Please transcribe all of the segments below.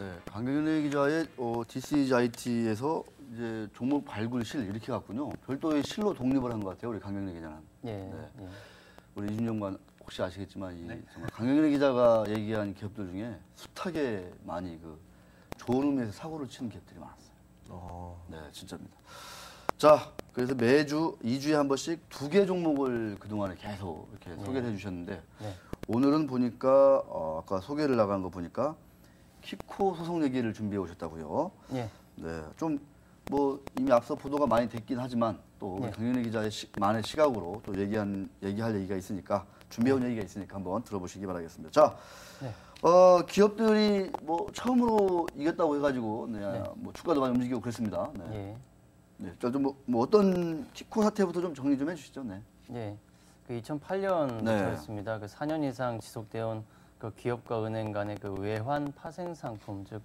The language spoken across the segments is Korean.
네, 강경래 기자의 DCGIT에서 이제 종목 발굴실 이렇게 갔군요. 별도의 실로 독립을 한 것 같아요, 우리 강경래 기자는. 예. 네. 예. 우리 이준영관 혹시 아시겠지만 네. 정말 강경래 기자가 얘기한 기업들 중에 숱하게 많이 그 좋은 의미에서 사고를 치는 기업들이 많았어요. 네, 진짜입니다. 자, 그래서 매주 2주에 한 번씩 2개 종목을 그동안에 계속 이렇게 소개를 해주셨는데 네. 오늘은 보니까 아까 소개를 나간 거 보니까 키코 소송 얘기를 준비해 오셨다고요. 예. 네, 좀 뭐 이미 앞서 보도가 많이 됐긴 하지만 또 우리 네. 강연희 기자의 만의 시각으로 또 얘기할 얘기가 있으니까 준비해온 얘기가 있으니까 한번 들어보시기 바라겠습니다. 자, 네. 기업들이 뭐 처음으로 이겼다고 해가지고 뭐 주가도 많이 움직이고 그랬습니다. 네. 예. 네, 좀 뭐 어떤 키코 사태부터 좀 정리 좀 해주시죠. 네. 예. 그 2008년부터였습니다. 네. 그 4년 이상 지속되어 온 그 기업과 은행 간의 그 외환 파생 상품, 즉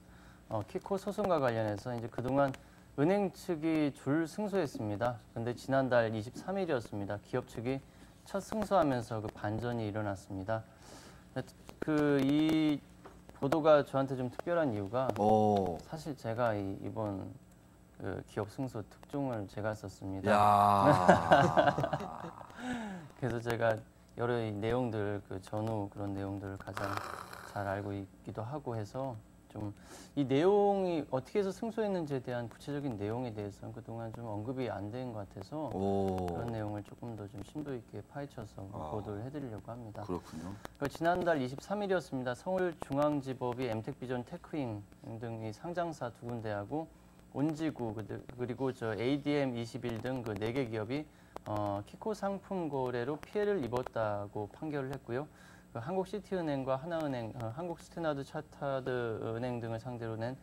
키코 소송과 관련해서 이제 그동안 은행 측이 줄 승소했습니다. 근데 지난달 23일이었습니다. 기업 측이 첫 승소하면서 그 반전이 일어났습니다. 그 이 보도가 저한테 좀 특별한 이유가 사실 제가 이번 그 기업 승소 특종을 제가 썼습니다. 야. 그래서 제가 여러 이 내용들 그 전후 그런 내용들을 가장 잘 알고 있기도 하고 해서 좀 이 내용이 어떻게 해서 승소했는지에 대한 구체적인 내용에 대해서는 그동안 좀 언급이 안 된 것 같아서 그런 내용을 조금 더 좀 심도 있게 파헤쳐서 보도를 해드리려고 합니다. 그렇군요. 지난달 23일이었습니다. 서울중앙지법이 엠텍비전, 테크인 등이 상장사 2군데하고 온지구 그리고 ADM21 등 그 4개 기업이 키코 상품 거래로 피해를 입었다고 판결을 했고요. 그 한국시티은행과 하나은행, 한국스탠다드 차타드 은행 등을 상대로 낸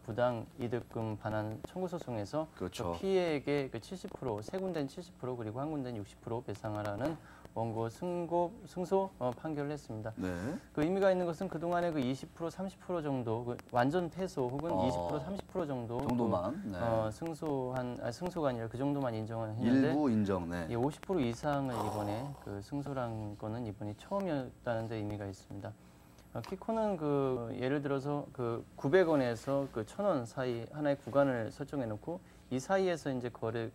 부당 이득금 반환 청구 소송에서 그렇죠. 그 피해액의 그 70%, 세 군데는 70% 그리고 한 군데는 60% 배상하라는 원고 승소 판결을 했습니다. 네. 그 의미가 있는 것은 그동안에 그 20%, 30% 정도 그 완전 패소 혹은 20%, 30% 정도만 네. 승소가 아니라 그 정도만 인정을 했는데 일부 인정. 네. 50% 이상을 이번에 그 승소한 거는 이번이 처음이었다는 데 의미가 있습니다. 키코는 그 예를 들어서 그 900원에서 그 1,000원 사이 하나의 구간을 설정해 놓고 이 사이에서 이제 거래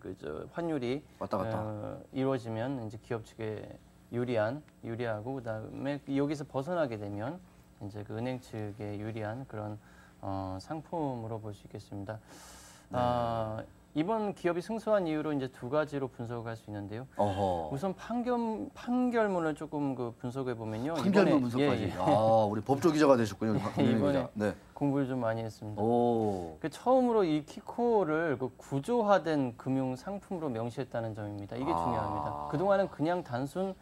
환율이 왔다 갔다 이루어지면 이제 기업 측에 유리하고 그다음에 여기서 벗어나게 되면 이제 그 은행 측에 유리한 그런 상품으로 볼 수 있겠습니다. 네. 이번 기업이 승소한 이유로 이제 2가지로 분석할 수 있는데요. 우선 판결문을 조금 그 분석해 보면요. 판결문 분석까지. 우리 법조 기자가 되셨군요. 이번에 네. 공부를 좀 많이 했습니다. 그 처음으로 이 키코를 그 구조화된 금융 상품으로 명시했다는 점입니다. 이게 중요합니다. 그동안은 그냥 단순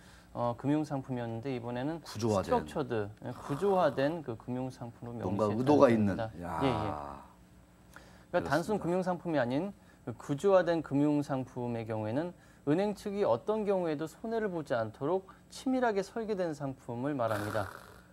금융 상품이었는데 이번에는 스트럭처드, 구조화된 그 금융 상품으로 명시했다는 뭔가 의도가 점입니다. 있는. 그러니까 단순 금융 상품이 아닌 구조화된 금융 상품의 경우에는 은행 측이 어떤 경우에도 손해를 보지 않도록 치밀하게 설계된 상품을 말합니다.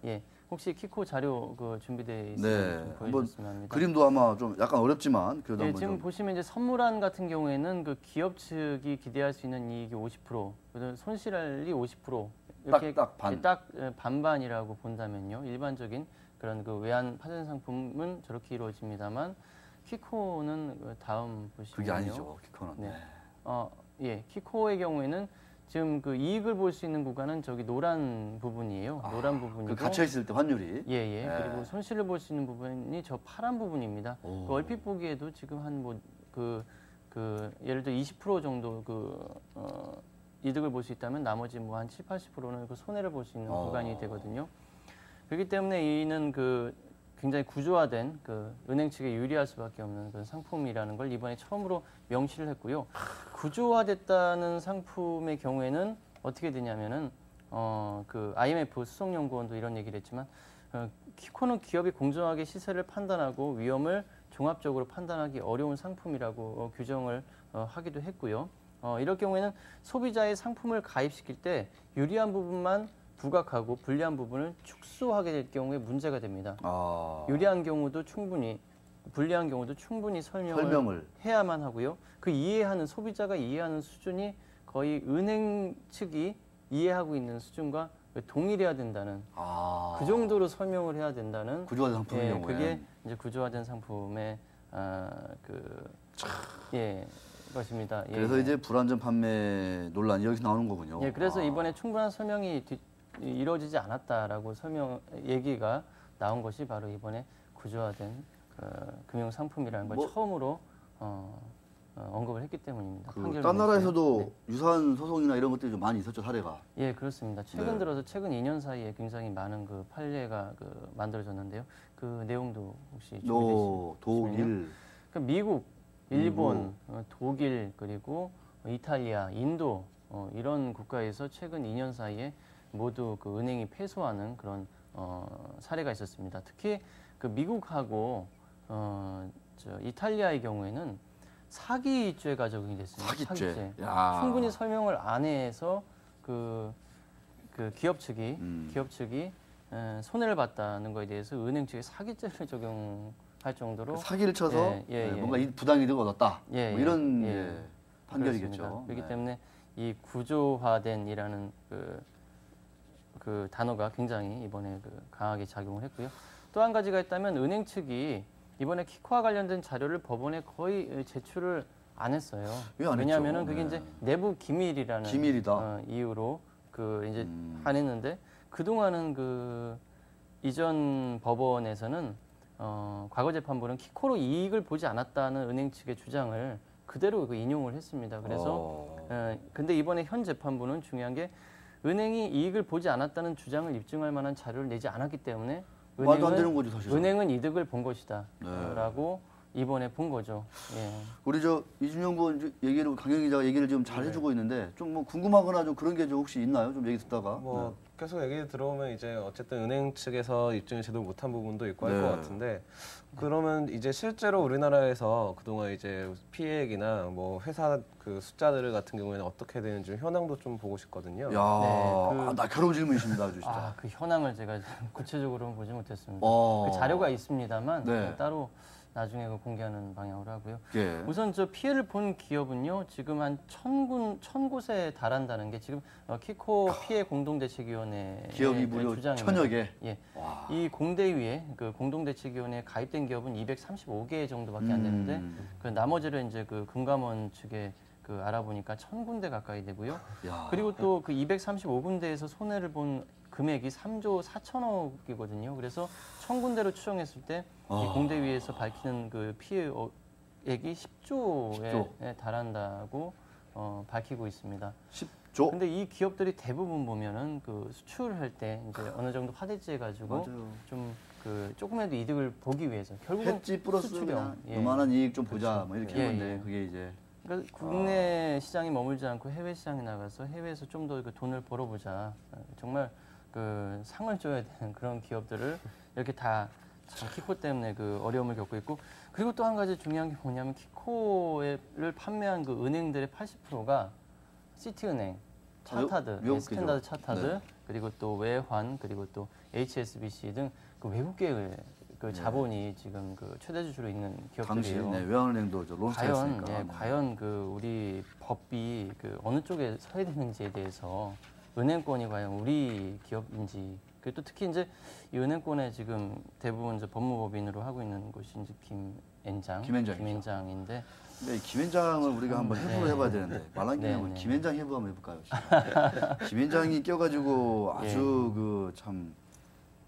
예, 혹시 키코 자료 그 준비되어 있으면 좀 보여주셨으면 합니다. 그림도 아마 좀 약간 어렵지만 그래도 한번 지금 보시면 이제 선물안 같은 경우에는 그 기업 측이 기대할 수 있는 이익이 50%, 손실이 50% 이렇게 딱 반반이라고 본다면요. 일반적인 그런 그 외환 파생 상품은 저렇게 이루어집니다만. 키코는 다음 보시면요. 그게 아니죠, 키코는. 네. 키코의 경우에는 지금 그 이익을 볼 수 있는 구간은 저기 노란 부분이에요. 노란 부분이고. 그 갇혀 있을 때 환율이. 그리고 손실을 볼 수 있는 부분이 저 파란 부분입니다. 그 얼핏 보기에도 지금 한 뭐 예를 들어 20% 정도 이득을 볼 수 있다면 나머지 뭐 한 7, 80%는 그 손해를 볼 수 있는 구간이 되거든요. 그렇기 때문에 이는 굉장히 구조화된 그 은행 측에 유리할 수밖에 없는 그런 상품이라는 걸 이번에 처음으로 명시를 했고요. 구조화됐다는 상품의 경우에는 어떻게 되냐면은 그 IMF 수석연구원도 이런 얘기를 했지만 키코는 기업이 공정하게 시세를 판단하고 위험을 종합적으로 판단하기 어려운 상품이라고 규정을 하기도 했고요. 이럴 경우에는 소비자의 상품을 가입시킬 때 유리한 부분만 부각하고 불리한 부분을 축소하게 될 경우에 문제가 됩니다. 유리한 경우도 충분히, 불리한 경우도 충분히 설명을 해야만 하고요. 그 소비자가 이해하는 수준이 거의 은행 측이 이해하고 있는 수준과 동일해야 된다는 아. 그 정도로 설명을 해야 된다는 구조화된 상품의 예, 경우에. 그게 이제 구조화된 상품의 것입니다. 예, 그래서 예. 이제 불안전 판매 논란이 여기서 나오는 거군요. 예, 그래서 이번에 충분한 설명이 이루어지지 않았다라고 얘기가 나온 것이 바로 이번에 구조화된 금융 상품이라는 걸 처음으로 언급을 했기 때문입니다. 딴 나라에서도 유사한 소송이나 이런 것들이 좀 많이 있었죠, 사례가. 예, 그렇습니다. 최근 들어서 최근 2년 사이에 굉장히 많은 그 판례가 만들어졌는데요. 그 내용도 혹시 준비되시나요? 독일, 그러니까 미국, 일본, 독일 그리고 이탈리아, 인도 이런 국가에서 최근 2년 사이에 모두 그 은행이 패소하는 그런 사례가 있었습니다. 특히 그 미국하고 이탈리아의 경우에는 사기죄가 적용이 됐습니다. 사기죄. 충분히 설명을 안 해서 그 기업 측이 손해를 봤다는 것에 대해서 은행 측에 사기죄를 적용할 정도로 사기를 쳐서 뭔가 부당이득을 얻었다. 뭐 이런 판결이겠죠. 그렇습니다. 그렇기 때문에 이 구조화된이라는 그 단어가 굉장히 이번에 강하게 작용을 했고요. 또 한 가지가 있다면 은행 측이 이번에 키코와 관련된 자료를 법원에 거의 제출을 안 했어요. 왜냐하면은 그게 이제 내부 기밀이라는 이유로 이제 안 했는데 그동안은 이전 법원에서는 과거 재판부는 키코로 이익을 보지 않았다는 은행 측의 주장을 그대로 인용을 했습니다. 그래서 근데 이번에 현 재판부는 중요한 게 은행이 이익을 보지 않았다는 주장을 입증할 만한 자료를 내지 않았기 때문에 말도 안 되는 거죠, 사실. 은행은 이득을 본 것이다. 라고 이번에 본 거죠. 예. 우리 이준영 부 얘기를 강경 기자가 얘기를 지금 잘 해주고 있는데 좀 뭐 궁금하거나 좀 그런 게 좀 혹시 있나요? 좀 얘기 듣다가. 계속 얘기 들어오면 이제 어쨌든 은행 측에서 입증을 제대로 못한 부분도 있고 할 것 같은데 그러면 이제 실제로 우리나라에서 그동안 이제 피해액이나 뭐 회사 그 숫자들 같은 경우에는 어떻게 되는지 현황도 좀 보고 싶거든요. 날카로운 질문이십니다, 아주 진짜. 그 현황을 제가 구체적으로는 보지 못했습니다. 그 자료가 있습니다만 따로 나중에 공개하는 방향으로 하고요. 우선 피해를 본 기업은요, 지금 한 1000곳에 달한다는 게 지금 키코 피해 공동대책위원회 기업이 무려 1000여 개. 이 공대위에 공동대책위원회에 가입된 기업은 235개 정도밖에 안 되는데 나머지를 이제 금감원 측에 알아보니까 1000군데 가까이 되고요. 그리고 또 235군데에서 손해를 본 금액이 3조 4천억이거든요. 그래서 1000군데로 추정했을 때 이 공대위에서 밝히는 피해액이 10조에 달한다고 밝히고 있습니다. 10조? 근데 이 기업들이 대부분 보면은 수출할 때 이제 어느 정도 화대지해 가지고 좀 조금이라도 이득을 보기 위해서 결국은 햇지 플러스 그냥 요만한 이익 좀 보자 뭐 이렇게 했는데 그게 이제 그러니까 국내 시장에 머물지 않고 해외 시장에 나가서 해외에서 좀 더 돈을 벌어보자. 정말 상을 줘야 되는 그런 기업들을 이렇게 다 키코 때문에 어려움을 겪고 있고, 그리고 또 한 가지 중요한 게 뭐냐면 키코를 판매한 은행들의 80%가 시티은행, 차타드, 스탠다드 차타드, 그리고 또 외환, 그리고 또 HSBC 등 외국계 자본이 지금 최대 주주로 있는 기업들이에요. 당시 외환은행도 론스타였으니까. 과연 우리 법이 어느 쪽에 서야 되는지에 대해서 은행권이 과연 우리 기업인지, 그리고 또 특히 이제 이 은행권에 지금 대부분 이제 법무법인으로 하고 있는 곳이 이제 김앤장인데. 근데 김앤장을 우리가 한번 해부를 해봐야 되는데 말란 김에 김앤장 해부 한번 해볼까요? 김앤장이 껴가지고 아주 참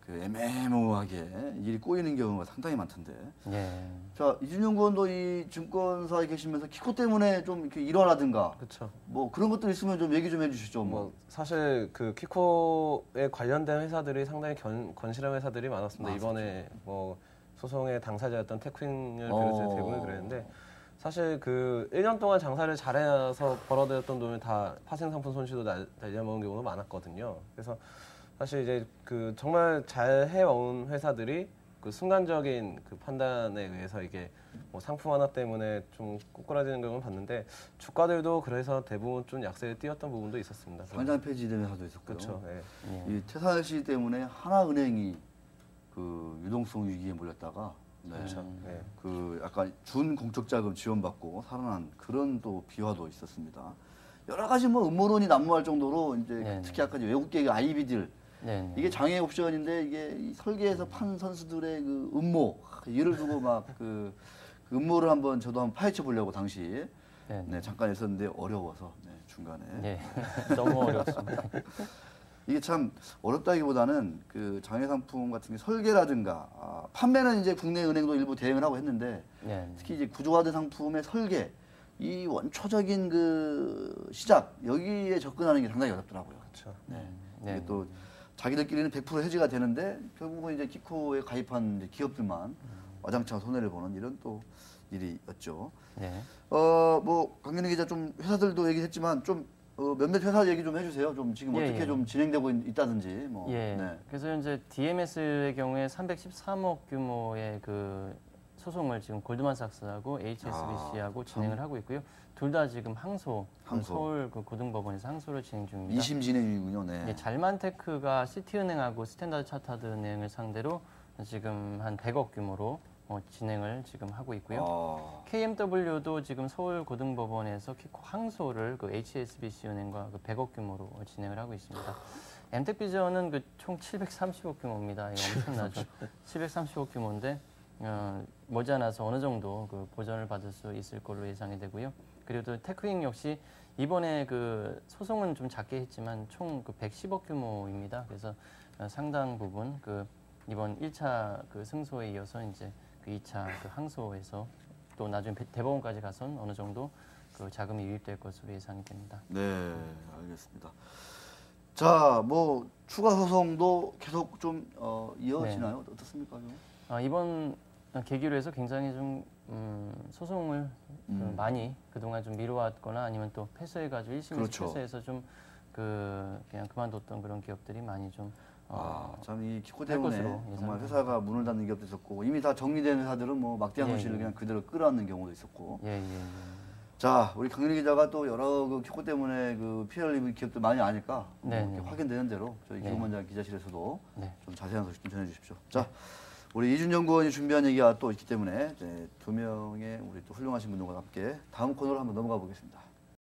애매모호하게 일이 꼬이는 경우가 상당히 많던데. 자, 이준영 의원도 이 증권사에 계시면서 키코 때문에 좀 이렇게 일화라든가 뭐 그런 것들 있으면 좀 얘기 좀 해주시죠. 사실 키코에 관련된 회사들이 상당히 건실한 회사들이 많았습니다. 이번에 소송의 당사자였던 테크윈을 비롯해서 대부분 그랬는데, 사실 1년 동안 장사를 잘해서 벌어들였던 돈을 다 파생상품 손실도 날려먹은 경우가 많았거든요. 그래서 사실 이제 정말 잘 해온 회사들이 순간적인 판단에 의해서 이게 상품 하나 때문에 좀 꼬꾸라지는 경우는 봤는데, 주가들도 그래서 대부분 좀 약세를 띄었던 부분도 있었습니다. 상장 폐지된 회사도 있었고요. 그렇죠. 이 태산 시 때문에 하나은행이 유동성 위기에 몰렸다가 약간 준 공적자금 지원받고 살아난 그런 또 비화도 있었습니다. 여러 가지 음모론이 난무할 정도로 이제 특히 아까 외국계 아이비들 네. 이게 장애 옵션인데 이게 이 설계에서 판 선수들의 그 음모 이를 두고 막 그 음모를 저도 한번 파헤쳐 보려고 당시 네. 잠깐 했었는데 어려워서 중간에 네. 너무 어렵습니다. 이게 참 어렵다기보다는 그 장애 상품 같은 게 설계라든가 판매는 이제 국내 은행도 일부 대응을 하고 했는데 네. 특히 이제 구조화된 상품의 설계 이 원초적인 그 시작 여기에 접근하는 게 상당히 어렵더라고요. 그렇죠. 이게 또 자기들끼리는 100% 해지가 되는데 결국은 이제 키코에 가입한 이제 기업들만 와장창 손해를 보는 이런 또 일이었죠. 네. 뭐 강민희 기자 좀 회사들도 얘기했지만 좀 몇몇 회사 얘기 좀 해주세요. 좀 지금 예, 어떻게 예. 좀 진행되고 있다든지 뭐. 예. 네. 그래서 이제 DMS의 경우에 313억 규모의 그 소송을 지금 골드만삭스하고 HSBC하고 진행을 하고 있고요. 둘 다 지금 항소. 서울 그 고등법원에서 항소를 진행 중입니다. 2심 진행이군요. 네. 예, 잘만테크가 시티은행하고 스탠다드 차타드 은행을 상대로 지금 한 100억 규모로 진행을 지금 하고 있고요. KMW도 지금 서울 고등법원에서 키코 항소를 그 HSBC 은행과 그 100억 규모로 진행을 하고 있습니다. 엠텍비전은 그 총 730억 규모입니다. 이거 엄청나죠. 730억 규모인데 머지않아서 어느 정도 그 보전을 받을 수 있을 걸로 예상이 되고요. 그리고 또 테크윙 역시 이번에 그 소송은 좀 작게 했지만 총 그 110억 규모입니다. 그래서 상당 부분 그 이번 1차 그 승소에 이어서 이제 그 2차 그 항소에서 또 나중에 대법원까지 가선 어느 정도 그 자금이 유입될 것으로 예상이 됩니다. 네, 알겠습니다. 자, 뭐 추가 소송도 계속 좀 이어지나요? 어떻습니까? 좀? 이번 계기로 해서 굉장히 좀 소송을 많이 그동안 좀 미뤄왔거나 아니면 또 패소해가지고 1심에서 그렇죠. 패소해서 좀 그냥 그만뒀던 그런 기업들이 많이 좀 참 이 키코 할 때문에 것으로 정말 예상합니다. 회사가 문을 닫는 기업도 있었고 이미 다 정리된 회사들은 뭐 막대한 예, 손실을 예. 그냥 그대로 끌어안는 경우도 있었고. 예. 자, 우리 강민희 기자가 또 여러 그 키코 때문에 그 피해를 입은 기업들 많이 아니까 네, 이렇게 네. 확인되는 대로 저희 네. 기후만장 기자실에서도 네. 좀 자세한 소식 좀 전해주십시오. 자, 우리 이준연구원이 준비한 얘기가 또 있기 때문에 두 명의 우리 또 훌륭하신 분들과 함께 다음 코너로 한번 넘어가 보겠습니다.